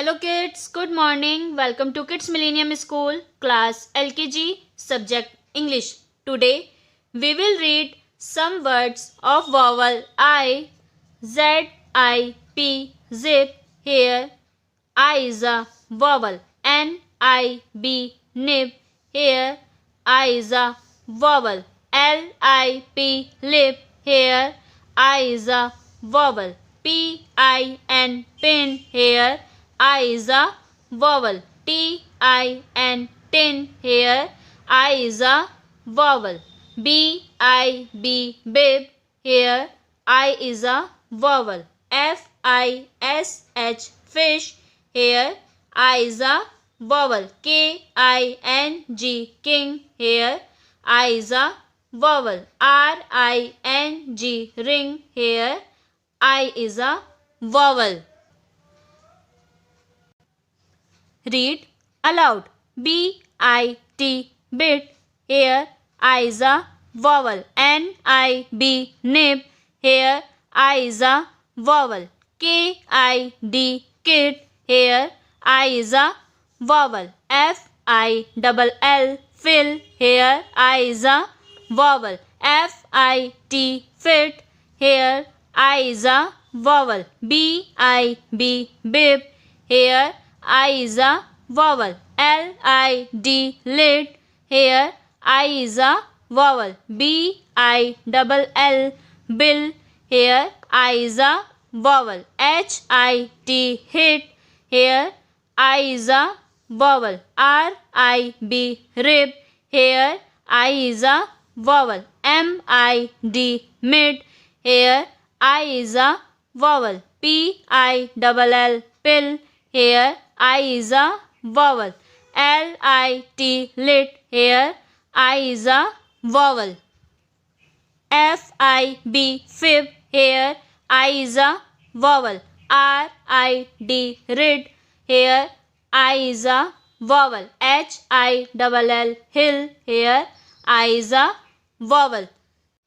Hello kids, good morning. Welcome to KIDZ MILLENNIUM SCHOOL, class LKG, subject English. Today we will read some words of vowel I, Z, I, P, zip. Here I is a vowel. N, I, B, nib. Here I is a vowel. L, I, P, lip. Here I is a vowel. P, I, N, pin. Here I is a vowel. T, I, N, tin. Here I is a vowel. B, I, B, bib. Here I is a vowel. F, I, S, H, fish. Here I is a vowel. K, I, N, G, king. Here I is a vowel. R, I, N, G, ring. Here I is a vowel. Read aloud. B-I-T, bit. Here I is a vowel. N-I-B, nib. Here I is a vowel. K-I-D, kid. Here I is a vowel. F-I-double-L, fill. Here I is a vowel. F-I-T, fit. Here I is a vowel. B-I-B, bib. Here I is a vowel. L-I-D, lid. Here I is a vowel. B-I-double-L, bill. Here I is a vowel. H-I-T, hit. Here I is a vowel. R-I-B, rib. Here I is a vowel. M-I-D, mid. Here I is a vowel. P-I-double-L, pill. Here I is a vowel. L-I-T, lit. Here I is a vowel. F-I-B, fib. Here I is a vowel. R-I-D, rid. Here I is a vowel. H-I-double-L, hill. Here I is a vowel.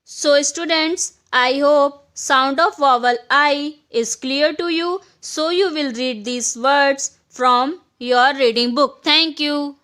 So students, I hope sound of vowel I is clear to you. So you will read these words from your reading book. Thank you.